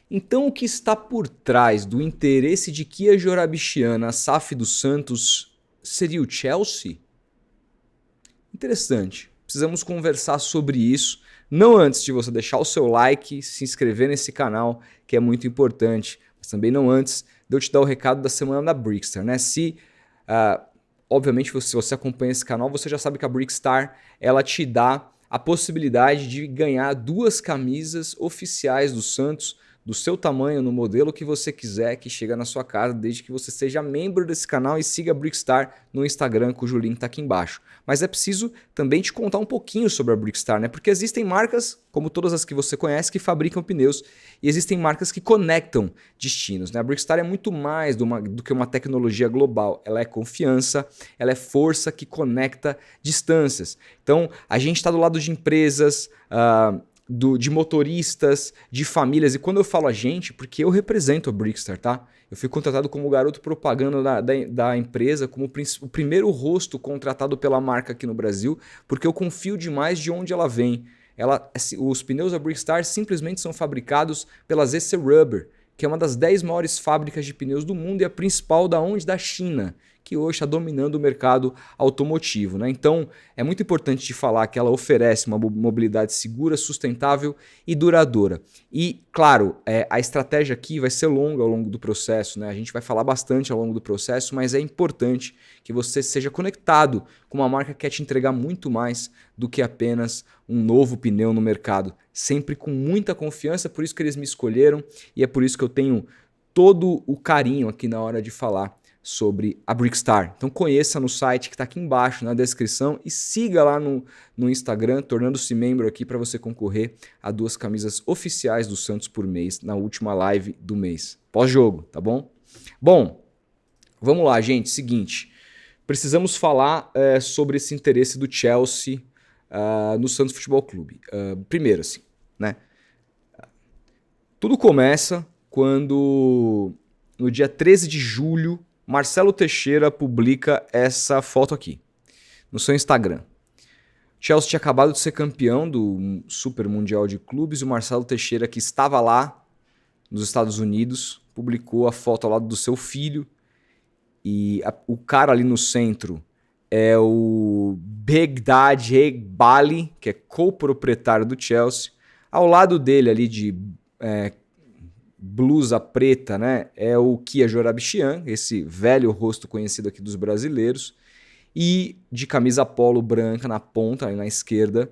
Então, o que está por trás do interesse de Kia Jorabichian na SAF do Santos seria o Chelsea? Interessante. Precisamos conversar sobre isso. Não antes de você deixar o seu like, se inscrever nesse canal, que é muito importante. Mas também não antes de eu te dar o recado da semana da Brickstar, né? Uh, Obviamente, se você acompanha esse canal, você já sabe que a Brickstar, ela te dá a possibilidade de ganhar 2 camisas oficiais do Santos, do seu tamanho, no modelo que você quiser, que chega na sua casa, desde que você seja membro desse canal e siga a Brickstar no Instagram, cujo link está aqui embaixo. Mas é preciso também te contar um pouquinho sobre a Brickstar, né? Porque existem marcas, como todas as que você conhece, que fabricam pneus, e existem marcas que conectam destinos, né? A Brickstar é muito mais do que uma tecnologia global. Ela é confiança, ela é força que conecta distâncias. Então, a gente está do lado de empresas, de motoristas, de famílias. E quando eu falo a gente, porque eu represento a Brickstar, tá? Eu fui contratado como garoto propaganda da empresa, como o primeiro rosto contratado pela marca aqui no Brasil, porque eu confio demais de onde ela vem. Os pneus da Brickstar simplesmente são fabricados pela ZC Rubber, que é uma das 10 maiores fábricas de pneus do mundo e a principal da onde? Da China, que hoje está dominando o mercado automotivo, né? Então, é muito importante de falar que ela oferece uma mobilidade segura, sustentável e duradoura. E, claro, a estratégia aqui vai ser longa ao longo do processo, né? A gente vai falar bastante ao longo do processo, mas é importante que você seja conectado com uma marca que quer te entregar muito mais do que apenas um novo pneu no mercado. Sempre com muita confiança, por isso que eles me escolheram e é por isso que eu tenho todo o carinho aqui na hora de falar sobre a Brickstar. Então conheça no site que está aqui embaixo na descrição e siga lá no Instagram, tornando-se membro aqui para você concorrer a 2 camisas oficiais do Santos por mês na última live do mês. Pós-jogo, tá bom? Bom, vamos lá, gente. Seguinte, precisamos falar sobre esse interesse do Chelsea no Santos Futebol Clube. Primeiro, assim, né? Tudo começa quando, no dia 13 de julho, Marcelo Teixeira publica essa foto aqui, no seu Instagram. Chelsea tinha acabado de ser campeão do Super Mundial de Clubes e o Marcelo Teixeira, que estava lá nos Estados Unidos, publicou a foto ao lado do seu filho. E o cara ali no centro é o Begdad Eghbali, que é co-proprietário do Chelsea. Ao lado dele ali de blusa preta, né, é o Kia Jorabichian, esse velho rosto conhecido aqui dos brasileiros, e de camisa polo branca na ponta, ali na esquerda,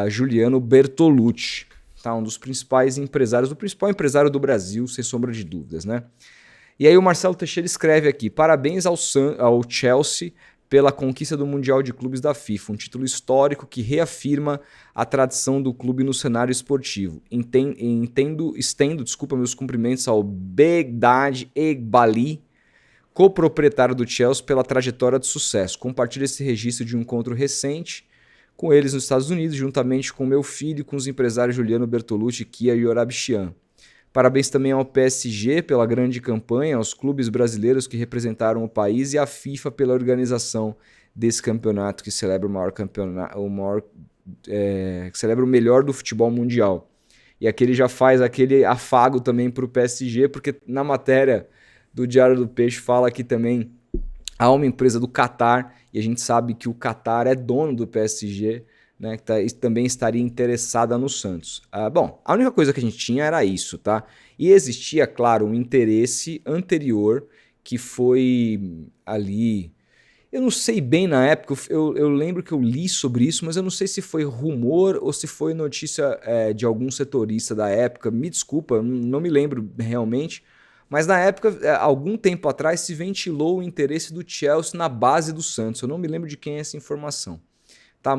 Juliano Bertolucci, tá? Um dos principais empresários, o principal empresário do Brasil, sem sombra de dúvidas, né? E aí o Marcelo Teixeira escreve aqui: parabéns ao Chelsea pela conquista do Mundial de Clubes da FIFA, um título histórico que reafirma a tradição do clube no cenário esportivo. Estendo meus cumprimentos ao Begdad Eghbali, coproprietário do Chelsea, pela trajetória de sucesso. Compartilho esse registro de um encontro recente com eles nos Estados Unidos, juntamente com meu filho e com os empresários Juliano Bertolucci e Kia Jorabichian. Parabéns também ao PSG pela grande campanha, aos clubes brasileiros que representaram o país e à FIFA pela organização desse campeonato que celebra que celebra o melhor do futebol mundial. E aqui ele já faz aquele afago também para o PSG, porque na matéria do Diário do Peixe fala que também há uma empresa do Qatar, e a gente sabe que o Qatar é dono do PSG, né, que também estaria interessada no Santos. Bom, a única coisa que a gente tinha era isso, tá? E existia, claro, um interesse anterior que foi ali. Eu não sei bem na época, eu lembro que eu li sobre isso, mas eu não sei se foi rumor ou se foi notícia de algum setorista da época. Me desculpa, não me lembro realmente. Mas na época, algum tempo atrás, se ventilou o interesse do Chelsea na base do Santos. Eu não me lembro de quem é essa informação. Tá?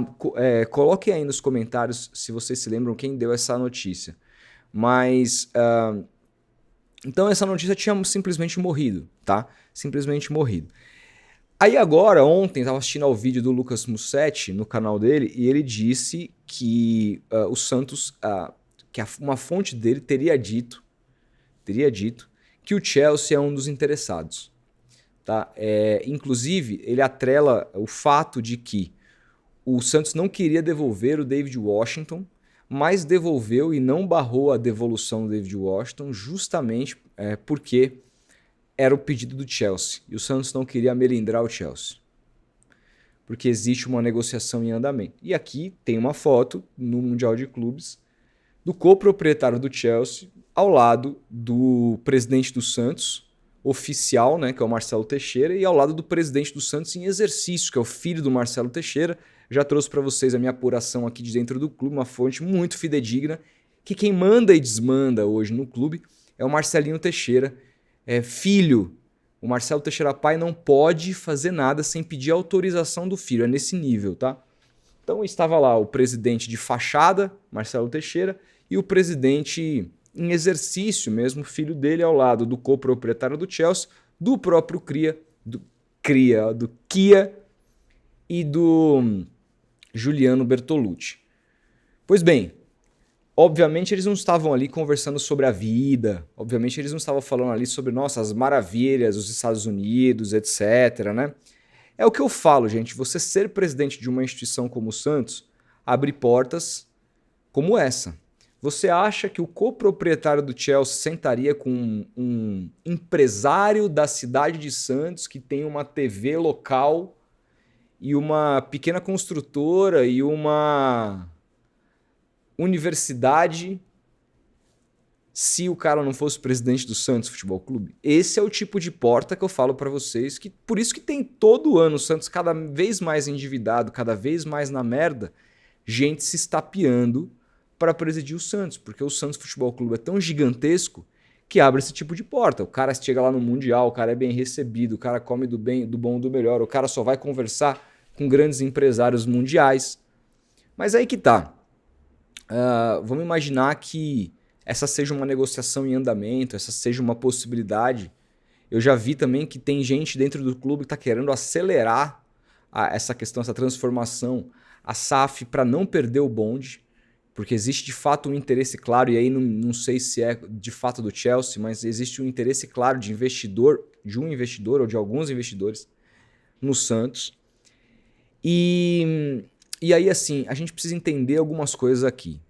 Coloquem aí nos comentários se vocês se lembram quem deu essa notícia. Mas, então essa notícia tinha simplesmente morrido, tá? Simplesmente morrido. Aí agora, ontem, estava assistindo ao vídeo do Lucas Mussetti no canal dele e ele disse que o Santos, que uma fonte dele teria dito que o Chelsea é um dos interessados. Tá? Inclusive, ele atrela o fato de que o Santos não queria devolver o David Washington, mas devolveu e não barrou a devolução do David Washington justamente porque era o pedido do Chelsea. E o Santos não queria melindrar o Chelsea, porque existe uma negociação em andamento. E aqui tem uma foto no Mundial de Clubes do coproprietário do Chelsea ao lado do presidente do Santos, oficial, né, que é o Marcelo Teixeira, e ao lado do presidente do Santos em exercício, que é o filho do Marcelo Teixeira. Já trouxe para vocês a minha apuração aqui de dentro do clube, uma fonte muito fidedigna, que quem manda e desmanda hoje no clube é o Marcelinho Teixeira, filho. O Marcelo Teixeira pai não pode fazer nada sem pedir autorização do filho, é nesse nível, tá? Então estava lá o presidente de fachada, Marcelo Teixeira, e o presidente em exercício mesmo, filho dele, ao lado do coproprietário do Chelsea, do próprio do Kia e do Juliano Bertolucci. Pois bem, obviamente eles não estavam ali conversando sobre a vida, obviamente eles não estavam falando ali sobre as maravilhas, os Estados Unidos, etc, né? É o que eu falo, gente, você ser presidente de uma instituição como o Santos abre portas como essa. Você acha que o coproprietário do Chelsea sentaria com um empresário da cidade de Santos que tem uma TV local e uma pequena construtora e uma universidade se o cara não fosse presidente do Santos Futebol Clube? Esse é o tipo de porta que eu falo para vocês, que por isso que tem todo ano o Santos cada vez mais endividado, cada vez mais na merda, gente se estapeando para presidir o Santos, porque o Santos Futebol Clube é tão gigantesco que abre esse tipo de porta. O cara chega lá no Mundial, o cara é bem recebido, o cara come do bom, do melhor, o cara só vai conversar com grandes empresários mundiais. Mas aí que tá. Vamos imaginar que essa seja uma negociação em andamento, essa seja uma possibilidade. Eu já vi também que tem gente dentro do clube que está querendo acelerar essa questão, essa transformação, a SAF, para não perder o bonde, porque existe de fato um interesse claro, e aí não sei se é de fato do Chelsea, mas existe um interesse claro de um investidor ou de alguns investidores no Santos. E aí, assim, a gente precisa entender algumas coisas aqui.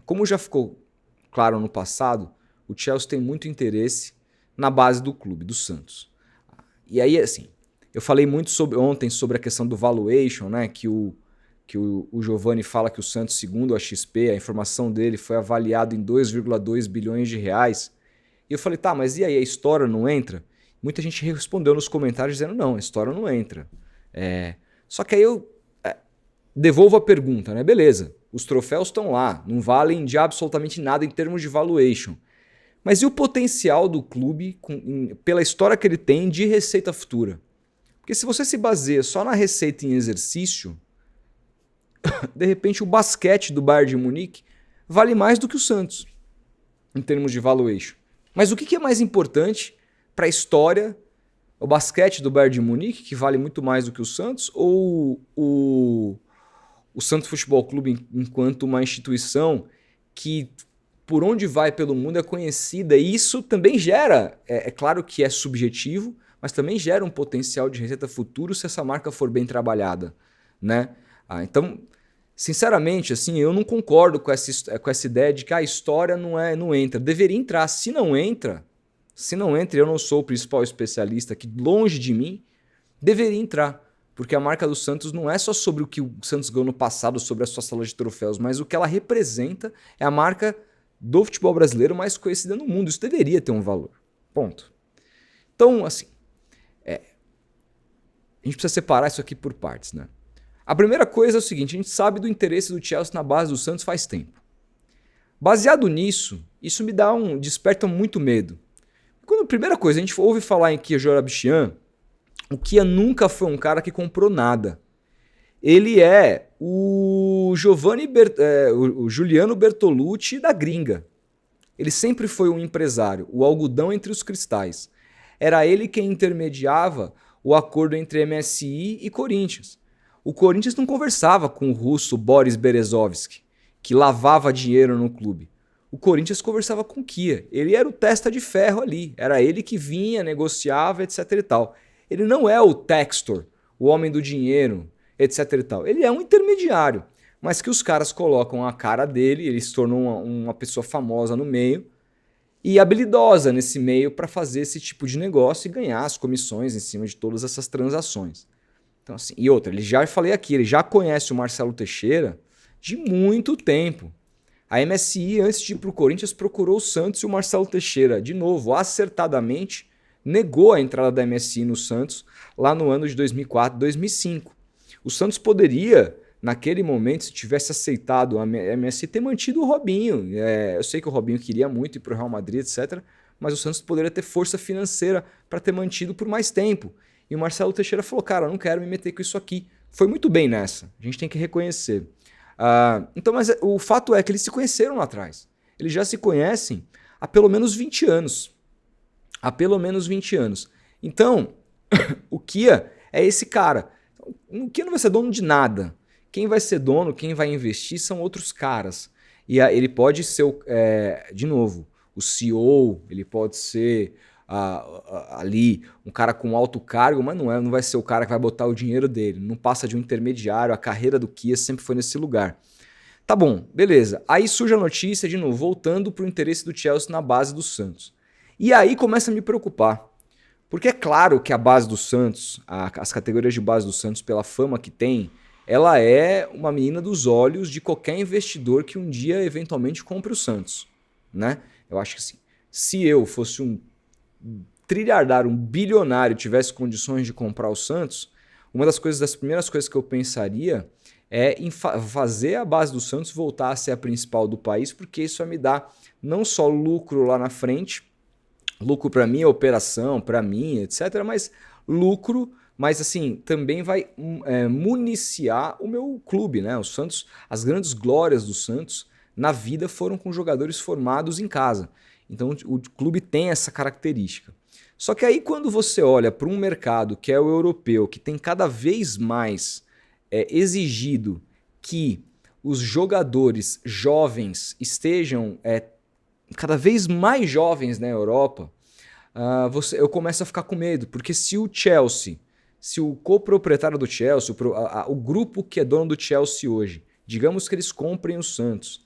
Como já ficou claro no passado, o Chelsea tem muito interesse na base do clube, do Santos. E aí, assim, eu falei muito ontem sobre a questão do valuation, né? Que o Giovanni fala que o Santos, segundo a XP, a informação dele foi avaliado em 2,2 bilhões de reais. E eu falei, tá, mas e aí, a história não entra? Muita gente respondeu nos comentários dizendo, não, a história não entra. Só que aí eu devolvo a pergunta, né? Beleza, os troféus estão lá, não valem de absolutamente nada em termos de valuation. Mas e o potencial do clube, pela história que ele tem, de receita futura? Porque se você se baseia só na receita em exercício, de repente o basquete do Bayern de Munique vale mais do que o Santos, em termos de valuation. Mas o que é mais importante para a história? O basquete do Bayern de Munique, que vale muito mais do que o Santos, ou o Santos Futebol Clube enquanto uma instituição que, por onde vai pelo mundo, é conhecida? E isso também gera, claro que é subjetivo, mas também gera um potencial de receita futuro se essa marca for bem trabalhada, né? Então, sinceramente, assim, eu não concordo com essa ideia de que a história não entra. Deveria entrar. Se não entra, eu não sou o principal especialista aqui, longe de mim, deveria entrar. Porque a marca do Santos não é só sobre o que o Santos ganhou no passado, sobre a sua sala de troféus, mas o que ela representa é a marca do futebol brasileiro mais conhecida no mundo. Isso deveria ter um valor. Ponto. Então, assim, a gente precisa separar isso aqui por partes, né? A primeira coisa é o seguinte, a gente sabe do interesse do Chelsea na base do Santos faz tempo. Baseado nisso, isso me desperta muito medo. Quando a primeira coisa, a gente ouve falar em Kia Jorabichian, o Kia nunca foi um cara que comprou nada. Ele é o Juliano Bertolucci da gringa. Ele sempre foi um empresário, o algodão entre os cristais. Era ele quem intermediava o acordo entre MSI e Corinthians. O Corinthians não conversava com o russo Boris Berezovsky, que lavava dinheiro no clube. O Corinthians conversava com o Kia. Ele era o testa de ferro ali. Era ele que vinha, negociava, etc e tal. Ele não é o Textor, o homem do dinheiro, etc e tal. Ele é um intermediário. mas que os caras colocam a cara dele, ele se tornou uma pessoa famosa no meio e habilidosa nesse meio para fazer esse tipo de negócio e ganhar as comissões em cima de todas essas transações. Então, assim, e outra, falei aqui, ele já conhece o Marcelo Teixeira de muito tempo. A MSI, antes de ir para o Corinthians, procurou o Santos e o Marcelo Teixeira, de novo, acertadamente, negou a entrada da MSI no Santos lá no ano de 2004, 2005. O Santos poderia, naquele momento, se tivesse aceitado a MSI, ter mantido o Robinho. Eu sei que o Robinho queria muito ir para o Real Madrid, etc., mas o Santos poderia ter força financeira para ter mantido por mais tempo. E o Marcelo Teixeira falou, cara, eu não quero me meter com isso aqui. Foi muito bem nessa, a gente tem que reconhecer. Então, mas o fato é que eles se conheceram lá atrás. Eles já se conhecem há pelo menos 20 anos. Há pelo menos 20 anos. Então, o Kia é esse cara. O Kia não vai ser dono de nada. Quem vai ser dono, quem vai investir são outros caras. E ele pode ser, de novo, o CEO, ele pode ser ali um cara com alto cargo, mas não vai ser o cara que vai botar o dinheiro dele. Não passa de um intermediário. A carreira do Kia sempre foi nesse lugar. Tá bom, beleza. Aí surge a notícia, de novo, voltando para o interesse do Chelsea na base do Santos. E aí começa a me preocupar. Porque é claro que a base do Santos, as categorias de base do Santos, pela fama que tem, ela é uma menina dos olhos de qualquer investidor que um dia eventualmente compre o Santos, né? Eu acho que assim, se eu fosse um trilhardário, um bilionário, tivesse condições de comprar o Santos, das primeiras coisas que eu pensaria é em fazer a base do Santos voltar a ser a principal do país, porque isso vai me dar não só lucro lá na frente, lucro para minha operação, para mim, etc., mas lucro, mas assim, também vai municiar o meu clube, né? O Santos, as grandes glórias do Santos na vida foram com jogadores formados em casa. Então o clube tem essa característica. Só que aí quando você olha para um mercado que é o europeu, que tem cada vez mais exigido que os jogadores jovens estejam cada vez mais jovens na Europa, eu começo a ficar com medo, porque se o Chelsea, se o coproprietário do Chelsea, o grupo que é dono do Chelsea hoje, digamos que eles comprem o Santos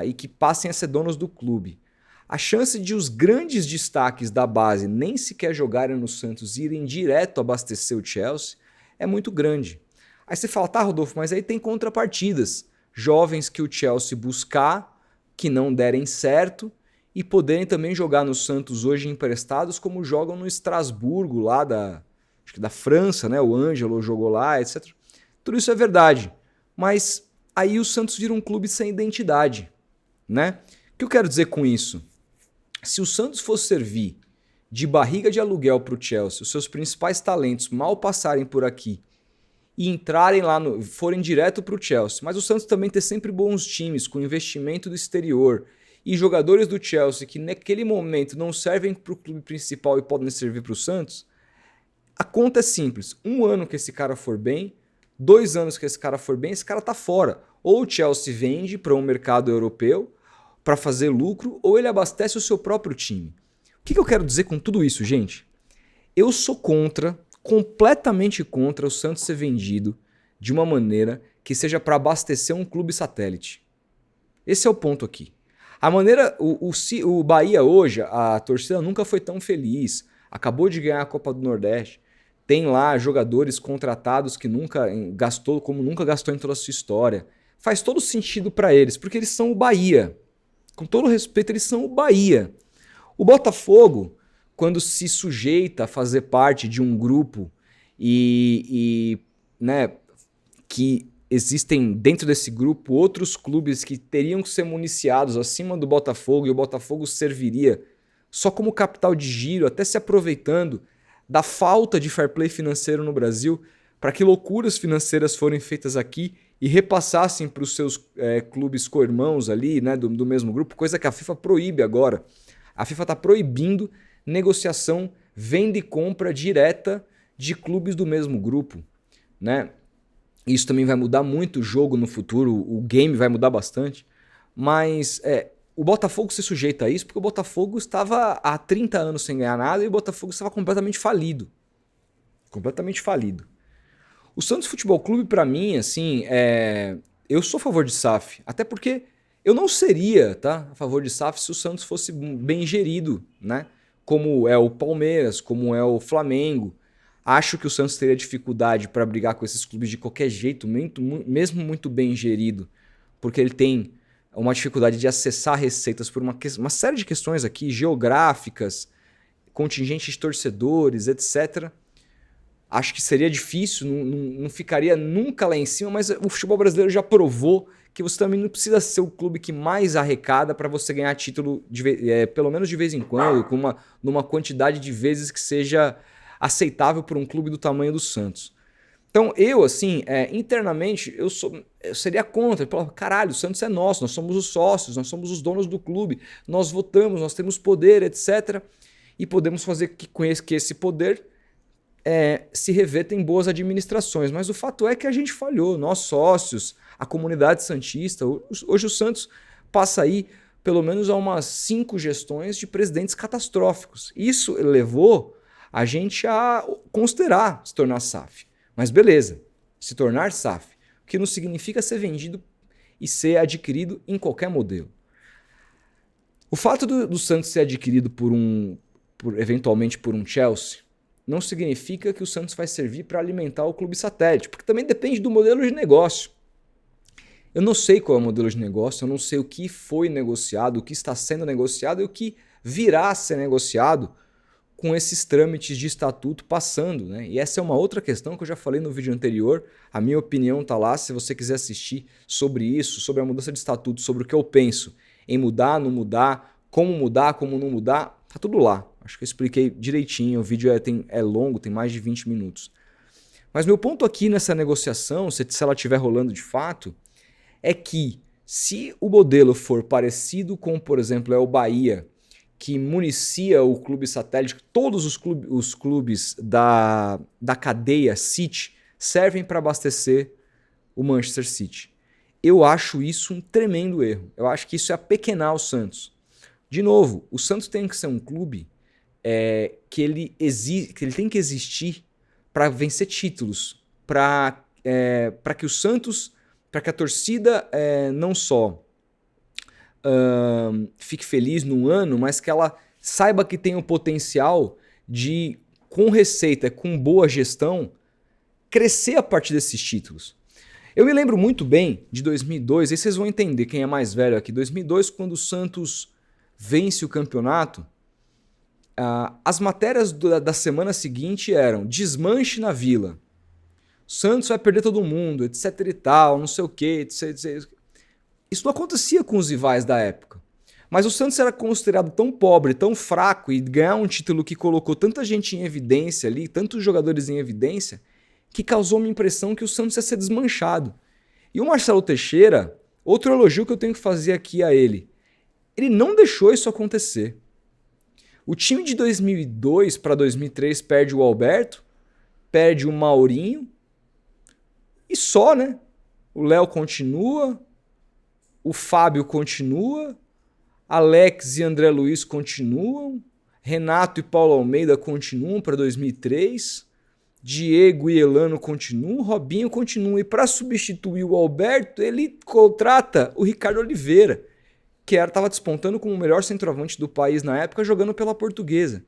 e que passem a ser donos do clube, a chance de os grandes destaques da base nem sequer jogarem no Santos e irem direto abastecer o Chelsea é muito grande. Aí você fala, tá, Rodolfo, mas aí tem contrapartidas. Jovens que o Chelsea buscar, que não derem certo, e poderem também jogar no Santos hoje emprestados, como jogam no Estrasburgo, lá acho que da França, né? O Ângelo jogou lá, etc. Tudo isso é verdade. Mas aí o Santos vira um clube sem identidade, né? O que eu quero dizer com isso? Se o Santos fosse servir de barriga de aluguel para o Chelsea, os seus principais talentos mal passarem por aqui e entrarem lá, forem direto para o Chelsea, mas o Santos também ter sempre bons times com investimento do exterior e jogadores do Chelsea que naquele momento não servem para o clube principal e podem servir para o Santos, a conta é simples. 1 ano que esse cara for bem, 2 anos que esse cara for bem, esse cara tá fora. Ou o Chelsea vende para um mercado europeu para fazer lucro, ou ele abastece o seu próprio time. O que eu quero dizer com tudo isso, gente? Eu sou completamente contra o Santos ser vendido de uma maneira que seja para abastecer um clube satélite. Esse é o ponto aqui. A maneira, o Bahia hoje, a torcida nunca foi tão feliz, acabou de ganhar a Copa do Nordeste, tem lá jogadores contratados que nunca gastou em toda a sua história. Faz todo sentido para eles, porque eles são o Bahia. Com todo respeito, eles são o Bahia. O Botafogo, quando se sujeita a fazer parte de um grupo né, que existem dentro desse grupo outros clubes que teriam que ser municiados acima do Botafogo e o Botafogo serviria só como capital de giro, até se aproveitando da falta de fair play financeiro no Brasil para que loucuras financeiras forem feitas aqui e repassassem para os seus clubes co-irmãos ali, né, do mesmo grupo, coisa que a FIFA proíbe agora. A FIFA está proibindo negociação, venda e compra direta de clubes do mesmo grupo, né? Isso também vai mudar muito o jogo no futuro, o game vai mudar bastante, mas o Botafogo se sujeita a isso porque o Botafogo estava há 30 anos sem ganhar nada e o Botafogo estava completamente falido. Completamente falido. O Santos Futebol Clube, para mim, assim, eu sou a favor de SAF, até porque eu não seria, tá, a favor de SAF se o Santos fosse bem gerido, né? Como é o Palmeiras, como é o Flamengo. Acho que o Santos teria dificuldade para brigar com esses clubes de qualquer jeito, mesmo muito bem gerido, porque ele tem uma dificuldade de acessar receitas por uma série de questões aqui, geográficas, contingente de torcedores, etc. Acho que seria difícil, não ficaria nunca lá em cima, mas o futebol brasileiro já provou que você também não precisa ser o clube que mais arrecada para você ganhar título pelo menos de vez em quando, numa quantidade de vezes que seja aceitável por um clube do tamanho do Santos. Então eu, assim, internamente, eu seria contra. Caralho, o Santos é nosso, nós somos os sócios, nós somos os donos do clube, nós votamos, nós temos poder, etc. E podemos fazer que esse poder se reverta em boas administrações. Mas o fato é que a gente falhou, nós sócios, a comunidade santista. Hoje o Santos passa aí pelo menos a umas 5 gestões de presidentes catastróficos. Isso levou a gente a considerar se tornar SAF. Mas beleza, se tornar SAF, o que não significa ser vendido e ser adquirido em qualquer modelo. O fato do Santos ser adquirido eventualmente por um Chelsea não significa que o Santos vai servir para alimentar o clube satélite, porque também depende do modelo de negócio. Eu não sei qual é o modelo de negócio, eu não sei o que foi negociado, o que está sendo negociado e o que virá a ser negociado com esses trâmites de estatuto passando, né? E essa é uma outra questão que eu já falei no vídeo anterior, a minha opinião está lá, se você quiser assistir sobre isso, sobre a mudança de estatuto, sobre o que eu penso em mudar, não mudar, como não mudar, tá tudo lá. Acho que eu expliquei direitinho, o vídeo é longo, tem mais de 20 minutos. Mas meu ponto aqui nessa negociação, se ela estiver rolando de fato, é que se o modelo for parecido com, por exemplo, o Bahia, que municia o clube satélite, todos os clubes da cadeia City servem para abastecer o Manchester City. Eu acho isso um tremendo erro. Eu acho que isso é apequenar o Santos. De novo, o Santos tem que ser um clube que ele tem que existir para vencer títulos, para que o Santos, para que a torcida não só fique feliz num ano, mas que ela saiba que tem o potencial de, com receita, com boa gestão, crescer a partir desses títulos. Eu me lembro muito bem de 2002, e vocês vão entender quem é mais velho aqui, 2002, quando o Santos vence o campeonato, as matérias da semana seguinte eram desmanche na Vila, Santos vai perder todo mundo, etc e tal, não sei o que, etc. Isso não acontecia com os rivais da época. Mas o Santos era considerado tão pobre, tão fraco, e ganhar um título que colocou tanta gente em evidência ali, tantos jogadores em evidência, que causou uma impressão que o Santos ia ser desmanchado. E o Marcelo Teixeira, outro elogio que eu tenho que fazer aqui a ele não deixou isso acontecer. O time de 2002 para 2003 perde o Alberto, perde o Maurinho, e só, né? O Léo continua, o Fábio continua, Alex e André Luiz continuam, Renato e Paulo Almeida continuam para 2003, Diego e Elano continuam, Robinho continua. E para substituir o Alberto, ele contrata o Ricardo Oliveira, que estava despontando como o melhor centroavante do país na época, jogando pela Portuguesa.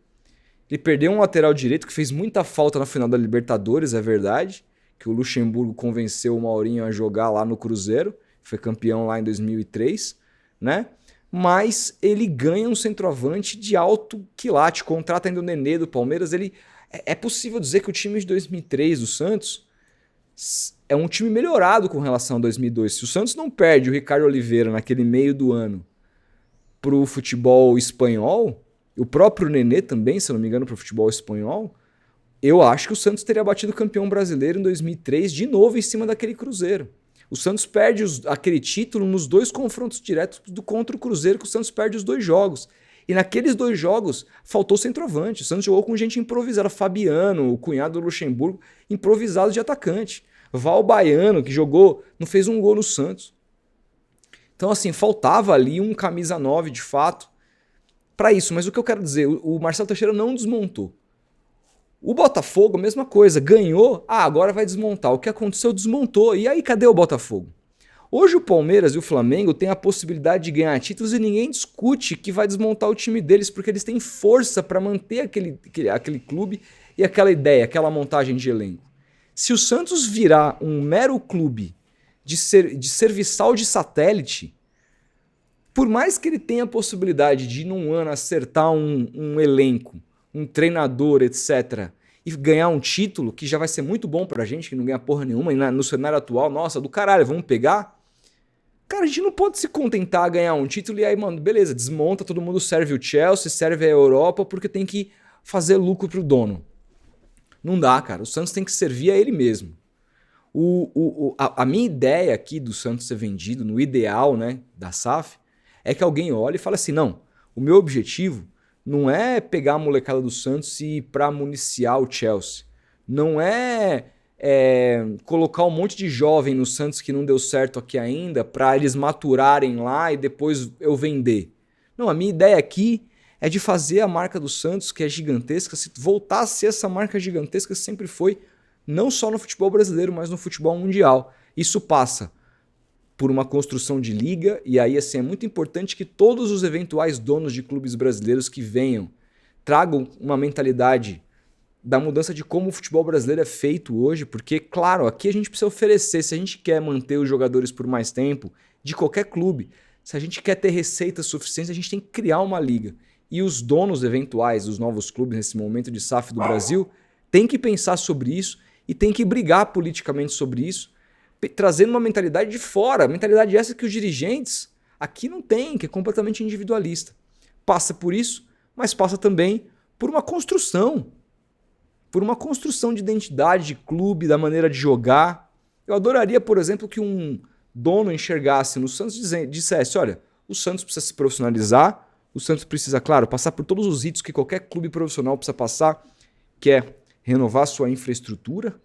Ele perdeu um lateral direito que fez muita falta na final da Libertadores, é verdade, que o Luxemburgo convenceu o Maurinho a jogar lá no Cruzeiro, foi campeão lá em 2003, né? Mas ele ganha um centroavante de alto quilate, contrata ainda o Nenê do Palmeiras. É possível dizer que o time de 2003 do Santos é um time melhorado com relação a 2002. Se o Santos não perde o Ricardo Oliveira naquele meio do ano para o futebol espanhol, o próprio Nenê também, se eu não me engano, para o futebol espanhol, eu acho que o Santos teria batido o campeão brasileiro em 2003 de novo em cima daquele Cruzeiro. O Santos perde aquele título nos 2 confrontos diretos contra o Cruzeiro, que o Santos perde os 2 jogos. E naqueles 2 jogos faltou centroavante. O Santos jogou com gente improvisada. Fabiano, o cunhado do Luxemburgo, improvisado de atacante. Val Baiano, que jogou, não fez um gol no Santos. Então, assim, faltava ali um camisa 9 de fato para isso. Mas o que eu quero dizer, o Marcelo Teixeira não desmontou. O Botafogo, mesma coisa, ganhou, agora vai desmontar. O que aconteceu, desmontou. E aí, cadê o Botafogo? Hoje o Palmeiras e o Flamengo têm a possibilidade de ganhar títulos e ninguém discute que vai desmontar o time deles, porque eles têm força para manter aquele clube e aquela ideia, aquela montagem de elenco. Se o Santos virar um mero clube de serviçal de satélite, por mais que ele tenha a possibilidade de, num ano, acertar um elenco, um treinador, etc., e ganhar um título, que já vai ser muito bom pra gente, que não ganha porra nenhuma, e no cenário atual, nossa, do caralho, vamos pegar. Cara, a gente não pode se contentar a ganhar um título e aí, mano, beleza, desmonta, todo mundo serve o Chelsea, serve a Europa, porque tem que fazer lucro pro dono. Não dá, cara. O Santos tem que servir a ele mesmo. A minha ideia aqui do Santos ser vendido, no ideal, né, da SAF, é que alguém olhe e fale assim, não, o meu objetivo não é pegar a molecada do Santos e ir pra municiar o Chelsea. Não é colocar um monte de jovem no Santos que não deu certo aqui ainda para eles maturarem lá e depois eu vender. Não, a minha ideia aqui é de fazer a marca do Santos, que é gigantesca, voltar a ser essa marca gigantesca que sempre foi, não só no futebol brasileiro, mas no futebol mundial. Isso passa por uma construção de liga, e aí assim, é muito importante que todos os eventuais donos de clubes brasileiros que venham tragam uma mentalidade da mudança de como o futebol brasileiro é feito hoje, porque, claro, aqui a gente precisa oferecer, se a gente quer manter os jogadores por mais tempo, de qualquer clube, se a gente quer ter receitas suficientes, a gente tem que criar uma liga. E os donos eventuais dos novos clubes nesse momento de SAF do Brasil têm que pensar sobre isso e têm que brigar politicamente sobre isso, trazendo uma mentalidade de fora, mentalidade essa que os dirigentes aqui não têm, que é completamente individualista. Passa por isso, mas passa também por uma construção de identidade, de clube, da maneira de jogar. Eu adoraria, por exemplo, que um dono enxergasse no Santos e dissesse, olha, o Santos precisa se profissionalizar, o Santos precisa, claro, passar por todos os ritos que qualquer clube profissional precisa passar, que é renovar sua infraestrutura,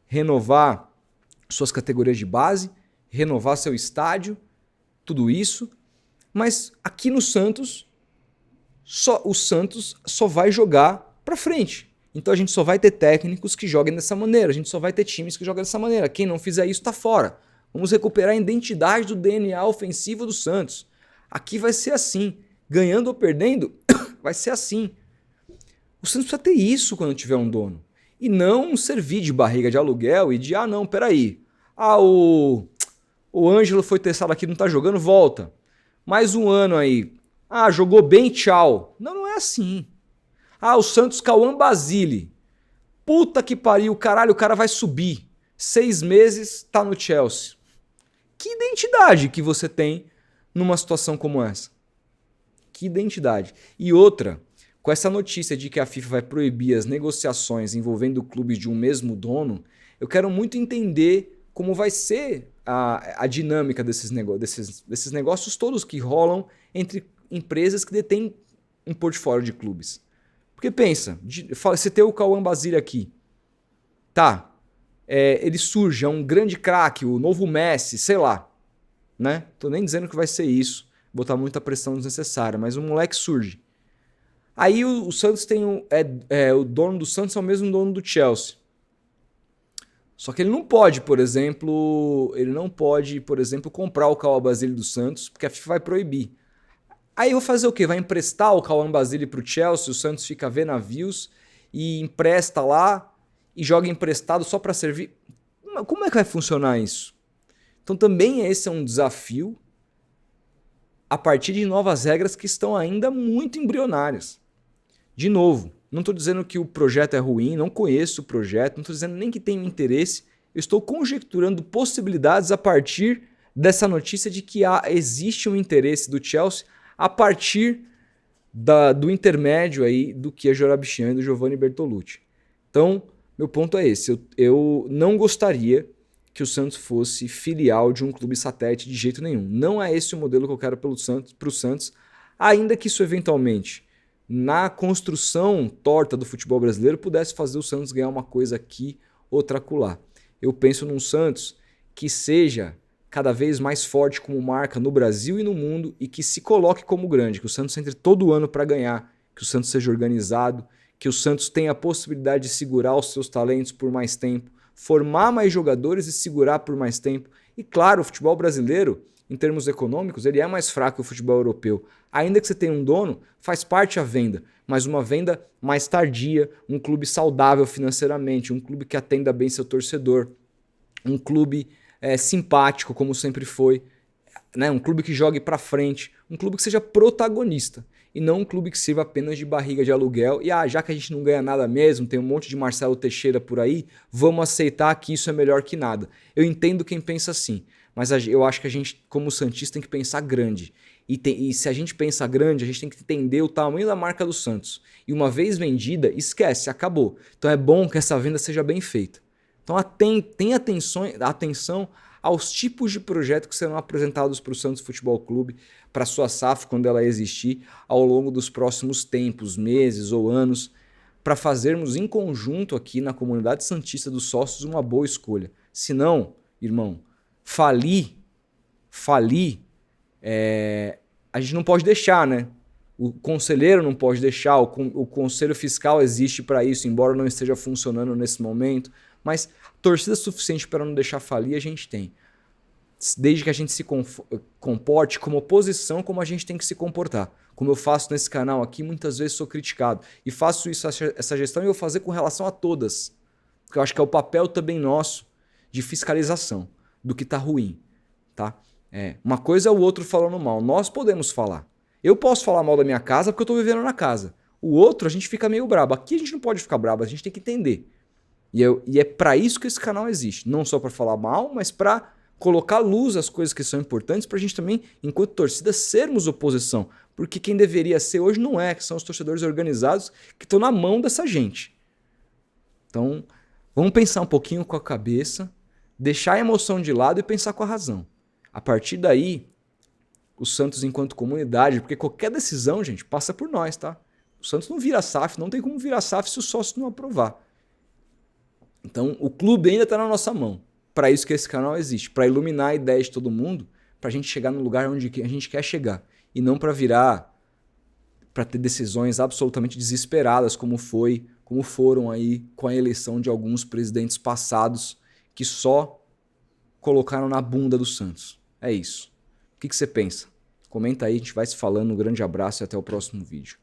renovar suas categorias de base, renovar seu estádio, tudo isso. Mas aqui no Santos, o Santos só vai jogar pra frente. Então a gente só vai ter técnicos que joguem dessa maneira, a gente só vai ter times que jogam dessa maneira. Quem não fizer isso tá fora. Vamos recuperar a identidade do DNA ofensivo do Santos. Aqui vai ser assim. Ganhando ou perdendo, vai ser assim. O Santos precisa ter isso quando tiver um dono. E não servir de barriga de aluguel e de, não, peraí. O Ângelo foi testado aqui, não tá jogando, volta. Mais um ano aí. Jogou bem, tchau. Não é assim. O Santos Cauã Basile. Puta que pariu, caralho, o cara vai subir. 6 meses, tá no Chelsea. Que identidade que você tem numa situação como essa? Que identidade. E outra, com essa notícia de que a FIFA vai proibir as negociações envolvendo clubes de um mesmo dono, eu quero muito entender como vai ser a dinâmica desses negócios todos que rolam entre empresas que detêm um portfólio de clubes. Porque pensa, você tem o Cauã Basile aqui. Tá, ele surge, é um grande craque, o novo Messi, sei lá. Né? Tô nem dizendo que vai ser isso, botar muita pressão desnecessária, mas o moleque surge. Aí o Santos tem o dono do Santos é o mesmo dono do Chelsea. Só que ele não pode, por exemplo, comprar o Cauã Basile do Santos, porque a FIFA vai proibir. Aí eu vou fazer o quê? Vai emprestar o Cauã Basile pro Chelsea, o Santos fica a ver navios e empresta lá e joga emprestado só para servir. Como é que vai funcionar isso? Então também esse é um desafio a partir de novas regras que estão ainda muito embrionárias. De novo, não estou dizendo que o projeto é ruim, não conheço o projeto, não estou dizendo nem que tenho interesse, eu estou conjecturando possibilidades a partir dessa notícia de que existe um interesse do Chelsea a partir do intermédio aí do Chiesa Jorabichian e do Giovanni Bertolucci. Então, meu ponto é esse, eu não gostaria que o Santos fosse filial de um clube satélite de jeito nenhum. Não é esse o modelo que eu quero para o Santos, ainda que isso eventualmente, na construção torta do futebol brasileiro, pudesse fazer o Santos ganhar uma coisa aqui, outra acolá. Eu penso num Santos que seja cada vez mais forte como marca no Brasil e no mundo e que se coloque como grande, que o Santos entre todo ano para ganhar, que o Santos seja organizado, que o Santos tenha a possibilidade de segurar os seus talentos por mais tempo, formar mais jogadores e segurar por mais tempo E claro, o futebol brasileiro, em termos econômicos, ele é mais fraco que o futebol europeu. Ainda que você tenha um dono, faz parte a venda, mas uma venda mais tardia, um clube saudável financeiramente, um clube que atenda bem seu torcedor, um clube simpático, como sempre foi, né? Um clube que jogue para frente, um clube que seja protagonista e não um clube que sirva apenas de barriga de aluguel e já que a gente não ganha nada mesmo, tem um monte de Marcelo Teixeira por aí, vamos aceitar que isso é melhor que nada. Eu entendo quem pensa assim, mas eu acho que a gente, como santista, tem que pensar grande. E se a gente pensa grande, a gente tem que entender o tamanho da marca do Santos. E uma vez vendida, esquece, acabou. Então é bom que essa venda seja bem feita. Então tenha atenção aos tipos de projetos que serão apresentados para o Santos Futebol Clube, para a sua SAF, quando ela existir, ao longo dos próximos tempos, meses ou anos, para fazermos em conjunto aqui na comunidade santista dos sócios uma boa escolha. Se não, irmão, falir, a gente não pode deixar, né? O conselheiro não pode deixar, o conselho fiscal existe para isso, embora não esteja funcionando nesse momento, mas torcida suficiente para não deixar falir a gente tem. Desde que a gente se comporte como oposição, como a gente tem que se comportar. Como eu faço nesse canal aqui, muitas vezes sou criticado. E faço essa gestão e eu vou fazer com relação a todas. Porque eu acho que é o papel também nosso de fiscalização do que está ruim. Tá? Uma coisa é o outro falando mal. Nós podemos falar. Eu posso falar mal da minha casa porque eu estou vivendo na casa. O outro, a gente fica meio brabo. Aqui a gente não pode ficar brabo, a gente tem que entender. E é para isso que esse canal existe. Não só para falar mal, mas para colocar à luz as coisas que são importantes para a gente também, enquanto torcida, sermos oposição. Porque quem deveria ser hoje não é, que são os torcedores organizados que estão na mão dessa gente. Então, vamos pensar um pouquinho com a cabeça, deixar a emoção de lado e pensar com a razão. A partir daí, o Santos enquanto comunidade, porque qualquer decisão, gente, passa por nós, tá? O Santos não vira SAF, não tem como virar SAF se o sócio não aprovar. Então, o clube ainda está na nossa mão. Para isso que esse canal existe. Para iluminar a ideia de todo mundo, para a gente chegar no lugar onde a gente quer chegar. E não para ter decisões absolutamente desesperadas, como foram aí com a eleição de alguns presidentes passados que só colocaram na bunda do Santos. É isso. O que você pensa? Comenta aí, a gente vai se falando. Um grande abraço e até o próximo vídeo.